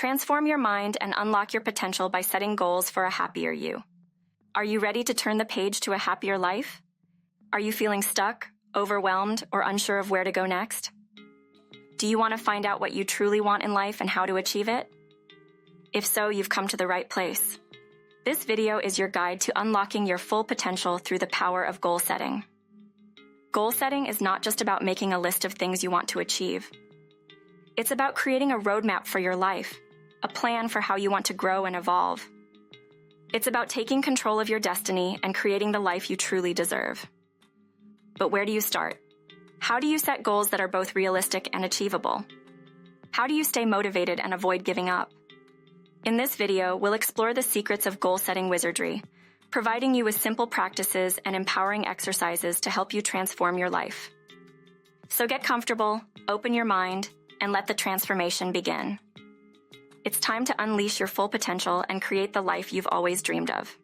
Transform your mind and unlock your potential by setting goals for a happier you. Are you ready to turn the page to a happier life? Are you feeling stuck, overwhelmed, or unsure of where to go next? Do you want to find out what you truly want in life and how to achieve it? If so, you've come to the right place. This video is your guide to unlocking your full potential through the power of goal setting. Goal setting is not just about making a list of things you want to achieve. It's about creating a roadmap for your life, a plan for how you want to grow and evolve. It's about taking control of your destiny and creating the life you truly deserve. But where do you start? How do you set goals that are both realistic and achievable? How do you stay motivated and avoid giving up? In this video, we'll explore the secrets of goal-setting wizardry, providing you with simple practices and empowering exercises to help you transform your life. So get comfortable, open your mind, and let the transformation begin. It's time to unleash your full potential and create the life you've always dreamed of.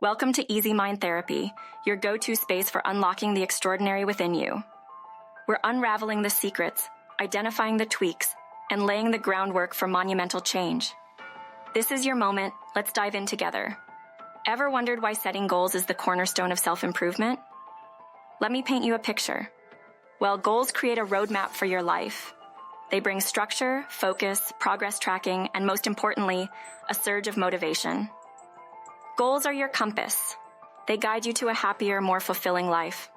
Welcome to Easy Mind Therapy, your go-to space for unlocking the extraordinary within you. We're unraveling the secrets, identifying the tweaks, and laying the groundwork for monumental change. This is your moment. Let's dive in together. Ever wondered why setting goals is the cornerstone of self-improvement? Let me paint you a picture. Well, goals create a roadmap for your life. They bring structure, focus, progress tracking, and most importantly, a surge of motivation. Goals are your compass. They guide you to a happier, more fulfilling life.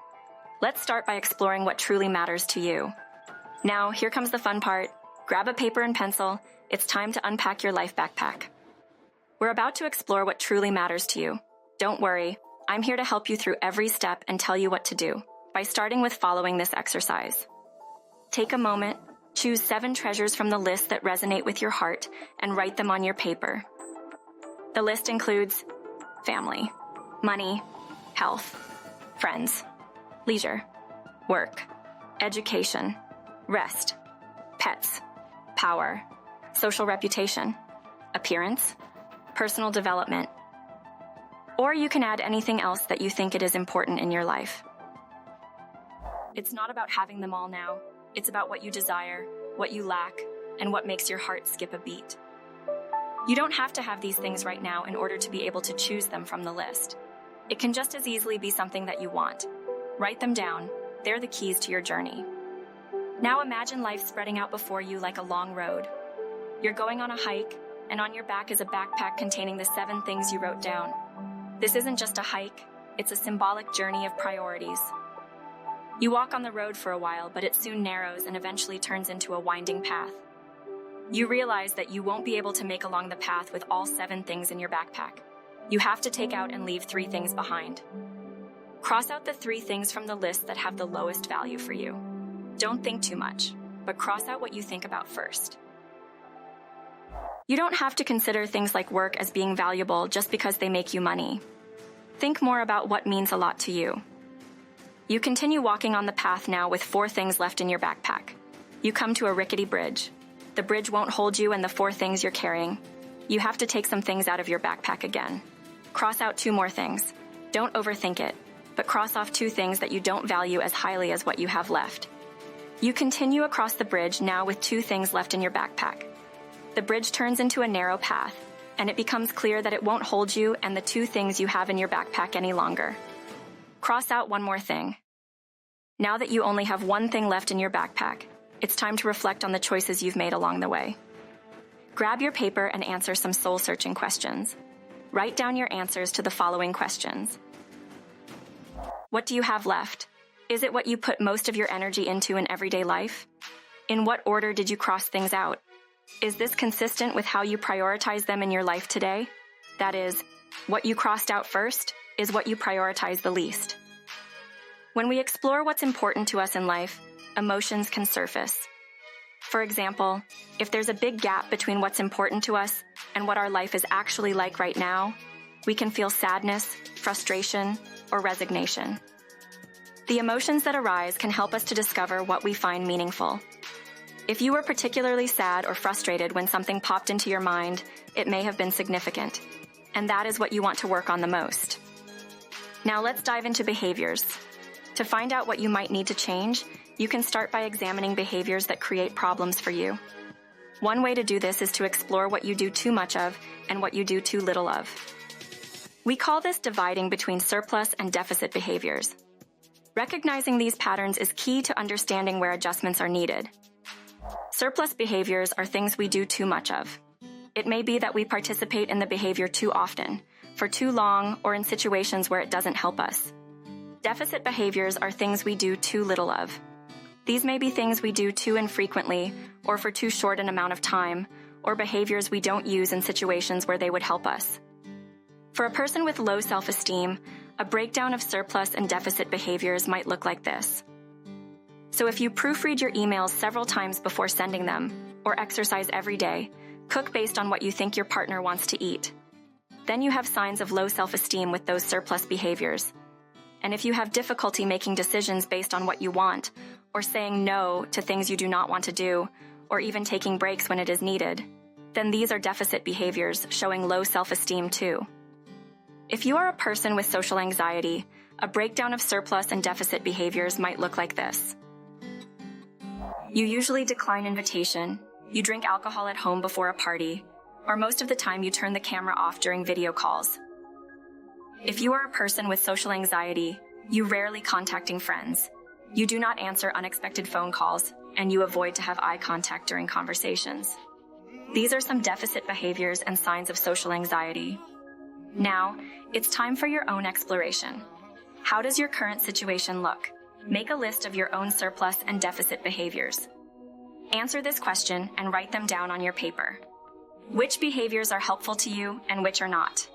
Let's start by exploring what truly matters to you. Now, here comes the fun part. Grab a paper and pencil. It's time to unpack your life backpack. We're about to explore what truly matters to you. Don't worry, I'm here to help you through every step and tell you what to do, by starting with following this exercise. Take a moment, choose 7 treasures from the list that resonate with your heart, and write them on your paper. The list includes family, money, health, friends, leisure, work, education, rest, pets, power, social reputation, appearance, personal development. Or you can add anything else that you think it is important in your life. It's not about having them all now. It's about what you desire, what you lack, and what makes your heart skip a beat. You don't have to have these things right now in order to be able to choose them from the list. It can just as easily be something that you want. Write them down. They're the keys to your journey. Now imagine life spreading out before you like a long road. You're going on a hike, and on your back is a backpack containing the 7 things you wrote down. This isn't just a hike, it's a symbolic journey of priorities. You walk on the road for a while, but it soon narrows and eventually turns into a winding path. You realize that you won't be able to make along the path with all 7 things in your backpack. You have to take out and leave 3 things behind. Cross out the 3 things from the list that have the lowest value for you. Don't think too much, but cross out what you think about first. You don't have to consider things like work as being valuable just because they make you money. Think more about what means a lot to you. You continue walking on the path now with 4 things left in your backpack. You come to a rickety bridge. The bridge won't hold you and the 4 things you're carrying. You have to take some things out of your backpack again. Cross out 2 more things. Don't overthink it, but cross off 2 things that you don't value as highly as what you have left. You continue across the bridge now with 2 things left in your backpack. The bridge turns into a narrow path, and it becomes clear that it won't hold you and the 2 things you have in your backpack any longer. Cross out 1 more thing. Now that you only have 1 thing left in your backpack, it's time to reflect on the choices you've made along the way. Grab your paper and answer some soul-searching questions. Write down your answers to the following questions. What do you have left? Is it what you put most of your energy into in everyday life? In what order did you cross things out? Is this consistent with how you prioritize them in your life today? That is, what you crossed out first is what you prioritize the least. When we explore what's important to us in life, emotions can surface. For example, if there's a big gap between what's important to us and what our life is actually like right now, we can feel sadness, frustration, or resignation. The emotions that arise can help us to discover what we find meaningful. If you were particularly sad or frustrated when something popped into your mind, it may have been significant, and that is what you want to work on the most. Now let's dive into behaviors. To find out what you might need to change, you can start by examining behaviors that create problems for you. One way to do this is to explore what you do too much of and what you do too little of. We call this dividing between surplus and deficit behaviors. Recognizing these patterns is key to understanding where adjustments are needed. Surplus behaviors are things we do too much of. It may be that we participate in the behavior too often, for too long, or in situations where it doesn't help us. Deficit behaviors are things we do too little of. These may be things we do too infrequently, or for too short an amount of time, or behaviors we don't use in situations where they would help us. For a person with low self-esteem, a breakdown of surplus and deficit behaviors might look like this. So if you proofread your emails several times before sending them, or exercise every day, cook based on what you think your partner wants to eat, then you have signs of low self-esteem with those surplus behaviors. And if you have difficulty making decisions based on what you want, or saying no to things you do not want to do, or even taking breaks when it is needed, then these are deficit behaviors showing low self-esteem too. If you are a person with social anxiety, a breakdown of surplus and deficit behaviors might look like this. You usually decline invitation, you drink alcohol at home before a party, or most of the time you turn the camera off during video calls. If you are a person with social anxiety, you rarely contacting friends, you do not answer unexpected phone calls, and you avoid to have eye contact during conversations. These are some deficit behaviors and signs of social anxiety. Now, it's time for your own exploration. How does your current situation look? Make a list of your own surplus and deficit behaviors. Answer this question and write them down on your paper. Which behaviors are helpful to you and which are not?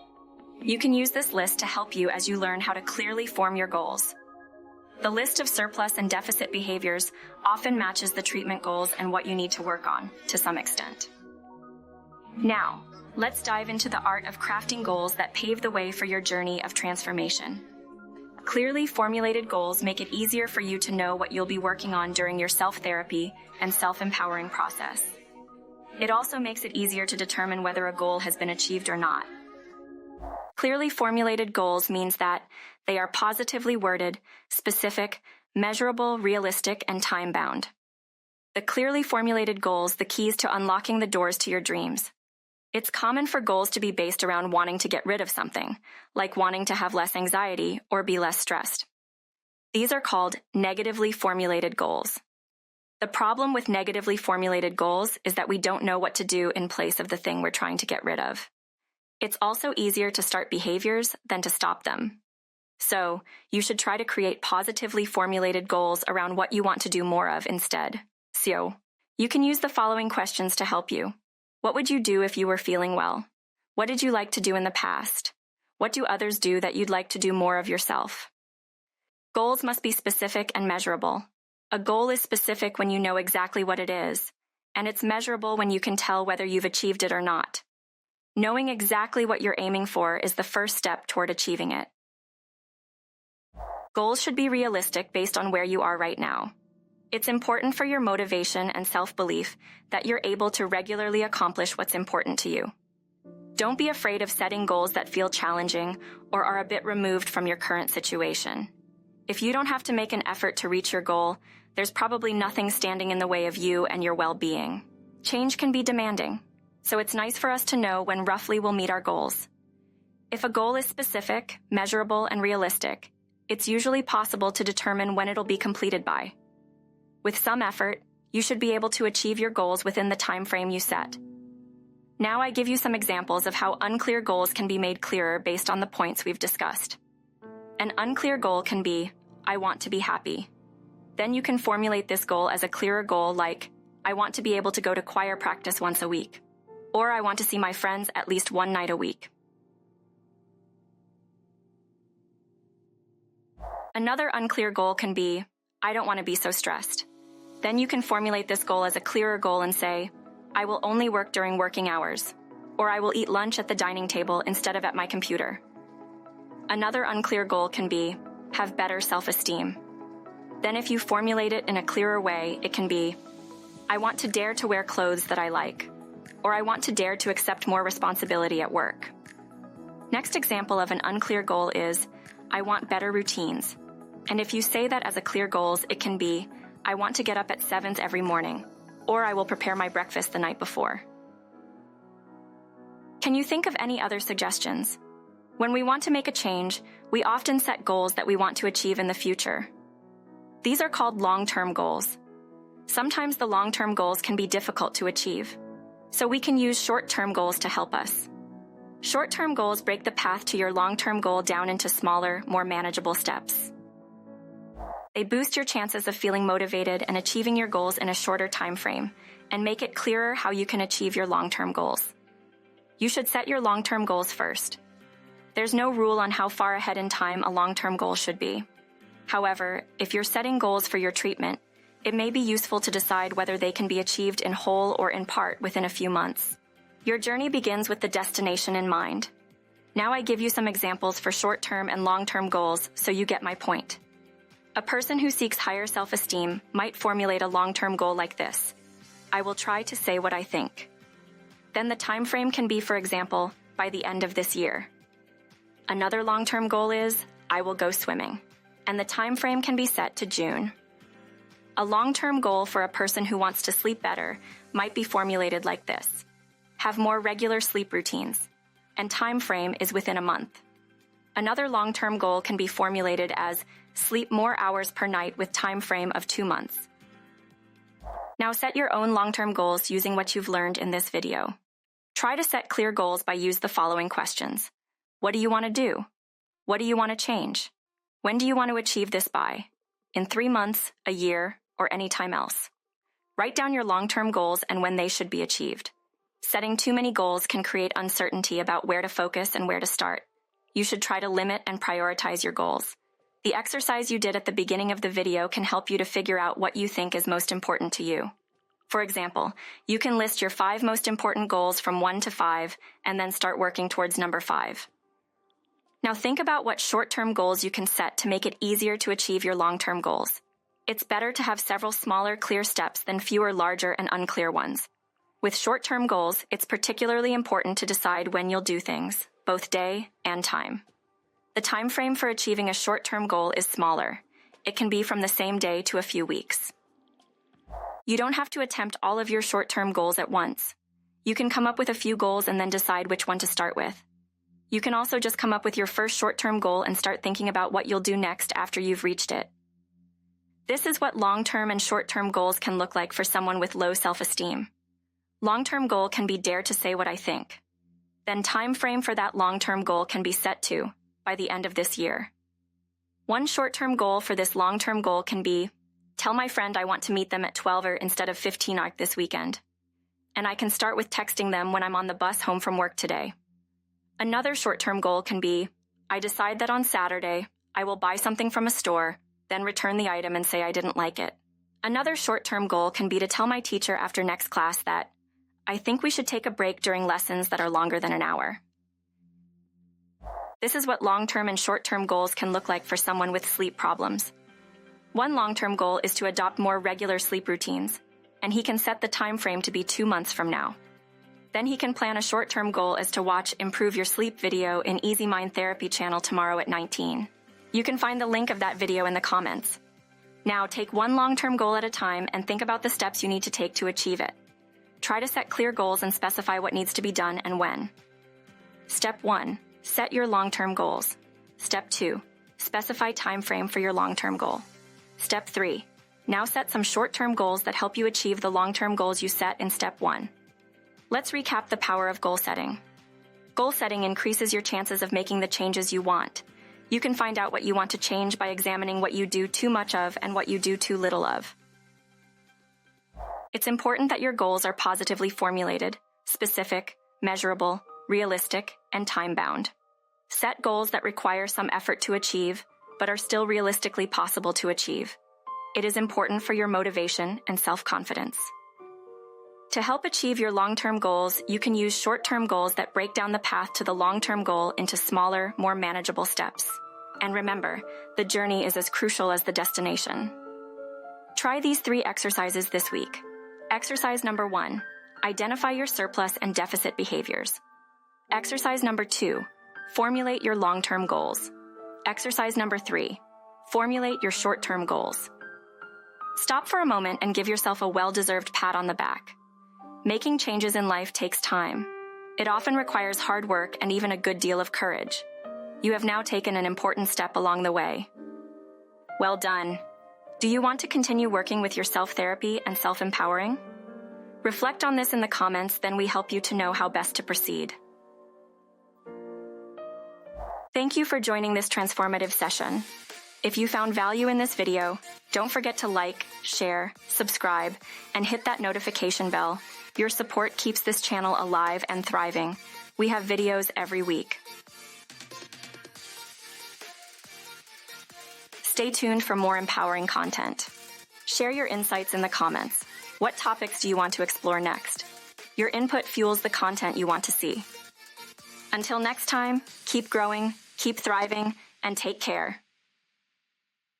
You can use this list to help you as you learn how to clearly form your goals. The list of surplus and deficit behaviors often matches the treatment goals and what you need to work on, to some extent. Now, let's dive into the art of crafting goals that pave the way for your journey of transformation. Clearly formulated goals make it easier for you to know what you'll be working on during your self-therapy and self-empowering process. It also makes it easier to determine whether a goal has been achieved or not. Clearly formulated goals means that they are positively worded, specific, measurable, realistic, and time-bound. The clearly formulated goals, the keys to unlocking the doors to your dreams. It's common for goals to be based around wanting to get rid of something, like wanting to have less anxiety or be less stressed. These are called negatively formulated goals. The problem with negatively formulated goals is that we don't know what to do in place of the thing we're trying to get rid of. It's also easier to start behaviors than to stop them. So, you should try to create positively formulated goals around what you want to do more of instead. So, you can use the following questions to help you. What would you do if you were feeling well? What did you like to do in the past? What do others do that you'd like to do more of yourself? Goals must be specific and measurable. A goal is specific when you know exactly what it is, and it's measurable when you can tell whether you've achieved it or not. Knowing exactly what you're aiming for is the first step toward achieving it. Goals should be realistic based on where you are right now. It's important for your motivation and self-belief that you're able to regularly accomplish what's important to you. Don't be afraid of setting goals that feel challenging or are a bit removed from your current situation. If you don't have to make an effort to reach your goal, there's probably nothing standing in the way of you and your well-being. Change can be demanding, so it's nice for us to know when roughly we'll meet our goals. If a goal is specific, measurable, and realistic, it's usually possible to determine when it'll be completed by. With some effort, you should be able to achieve your goals within the time frame you set. Now I give you some examples of how unclear goals can be made clearer based on the points we've discussed. An unclear goal can be, I want to be happy. Then you can formulate this goal as a clearer goal like, I want to be able to go to choir practice once a week, or I want to see my friends at least one night a week. Another unclear goal can be, I don't want to be so stressed. Then you can formulate this goal as a clearer goal and say, I will only work during working hours, or I will eat lunch at the dining table instead of at my computer. Another unclear goal can be, have better self-esteem. Then if you formulate it in a clearer way, it can be, I want to dare to wear clothes that I like, or I want to dare to accept more responsibility at work. Next example of an unclear goal is, I want better routines. And if you say that as a clear goal, it can be, I want to get up at 7 every morning, or I will prepare my breakfast the night before. Can you think of any other suggestions? When we want to make a change, we often set goals that we want to achieve in the future. These are called long-term goals. Sometimes the long-term goals can be difficult to achieve, so we can use short-term goals to help us. Short-term goals break the path to your long-term goal down into smaller, more manageable steps. They boost your chances of feeling motivated and achieving your goals in a shorter time frame, and make it clearer how you can achieve your long-term goals. You should set your long-term goals first. There's no rule on how far ahead in time a long-term goal should be. However, if you're setting goals for your treatment, it may be useful to decide whether they can be achieved in whole or in part within a few months. Your journey begins with the destination in mind. Now I give you some examples for short-term and long-term goals so you get my point. A person who seeks higher self-esteem might formulate a long-term goal like this: I will try to say what I think. Then the time frame can be, for example, by the end of this year. Another long-term goal is, I will go swimming, and the time frame can be set to June. A long-term goal for a person who wants to sleep better might be formulated like this: have more regular sleep routines, and time frame is within a month. Another long-term goal can be formulated as sleep more hours per night with time frame of 2 months. Now set your own long-term goals using what you've learned in this video. Try to set clear goals by using the following questions. What do you want to do? What do you want to change? When do you want to achieve this by? In 3 months, a year, or any time else? Write down your long-term goals and when they should be achieved. Setting too many goals can create uncertainty about where to focus and where to start. You should try to limit and prioritize your goals. The exercise you did at the beginning of the video can help you to figure out what you think is most important to you. For example, you can list your 5 most important goals from 1 to 5 and then start working towards number 5. Now think about what short-term goals you can set to make it easier to achieve your long-term goals. It's better to have several smaller, clear steps than fewer larger and unclear ones. With short-term goals, it's particularly important to decide when you'll do things, both day and time. The time frame for achieving a short-term goal is smaller. It can be from the same day to a few weeks. You don't have to attempt all of your short-term goals at once. You can come up with a few goals and then decide which one to start with. You can also just come up with your first short-term goal and start thinking about what you'll do next after you've reached it. This is what long-term and short-term goals can look like for someone with low self-esteem. Long-term goal can be dare to say what I think. Then time frame for that long-term goal can be set to by the end of this year. One short-term goal for this long-term goal can be, tell my friend I want to meet them at 12 instead of 15 this weekend. And I can start with texting them when I'm on the bus home from work today. Another short-term goal can be, I decide that on Saturday, I will buy something from a store, then return the item and say I didn't like it. Another short-term goal can be to tell my teacher after next class that, I think we should take a break during lessons that are longer than an hour. This is what long-term and short-term goals can look like for someone with sleep problems. One long-term goal is to adopt more regular sleep routines, and he can set the time frame to be 2 months from now. Then he can plan a short-term goal as to watch Improve Your Sleep video in Easy Mind Therapy channel tomorrow at 19. You can find the link of that video in the comments. Now take one long-term goal at a time and think about the steps you need to take to achieve it. Try to set clear goals and specify what needs to be done and when. Step 1. Set your long-term goals. Step 2. Specify time frame for your long-term goal. Step 3. Now set some short-term goals that help you achieve the long-term goals you set in Step 1. Let's recap the power of goal setting. Goal setting increases your chances of making the changes you want. You can find out what you want to change by examining what you do too much of and what you do too little of. It's important that your goals are positively formulated, specific, measurable, realistic, and time-bound. Set goals that require some effort to achieve, but are still realistically possible to achieve. It is important for your motivation and self-confidence. To help achieve your long-term goals, you can use short-term goals that break down the path to the long-term goal into smaller, more manageable steps. And remember, the journey is as crucial as the destination. Try these 3 exercises this week. Exercise number 1. Identify your surplus and deficit behaviors. Exercise number 2. Formulate your long-term goals. Exercise number 3. Formulate your short-term goals. Stop for a moment and give yourself a well-deserved pat on the back. Making changes in life takes time. It often requires hard work and even a good deal of courage. You have now taken an important step along the way. Well done. Do you want to continue working with your self-therapy and self-empowering? Reflect on this in the comments, then we help you to know how best to proceed. Thank you for joining this transformative session. If you found value in this video, don't forget to like, share, subscribe, and hit that notification bell. Your support keeps this channel alive and thriving. We have videos every week. Stay tuned for more empowering content. Share your insights in the comments. What topics do you want to explore next? Your input fuels the content you want to see. Until next time, keep growing, keep thriving, and take care.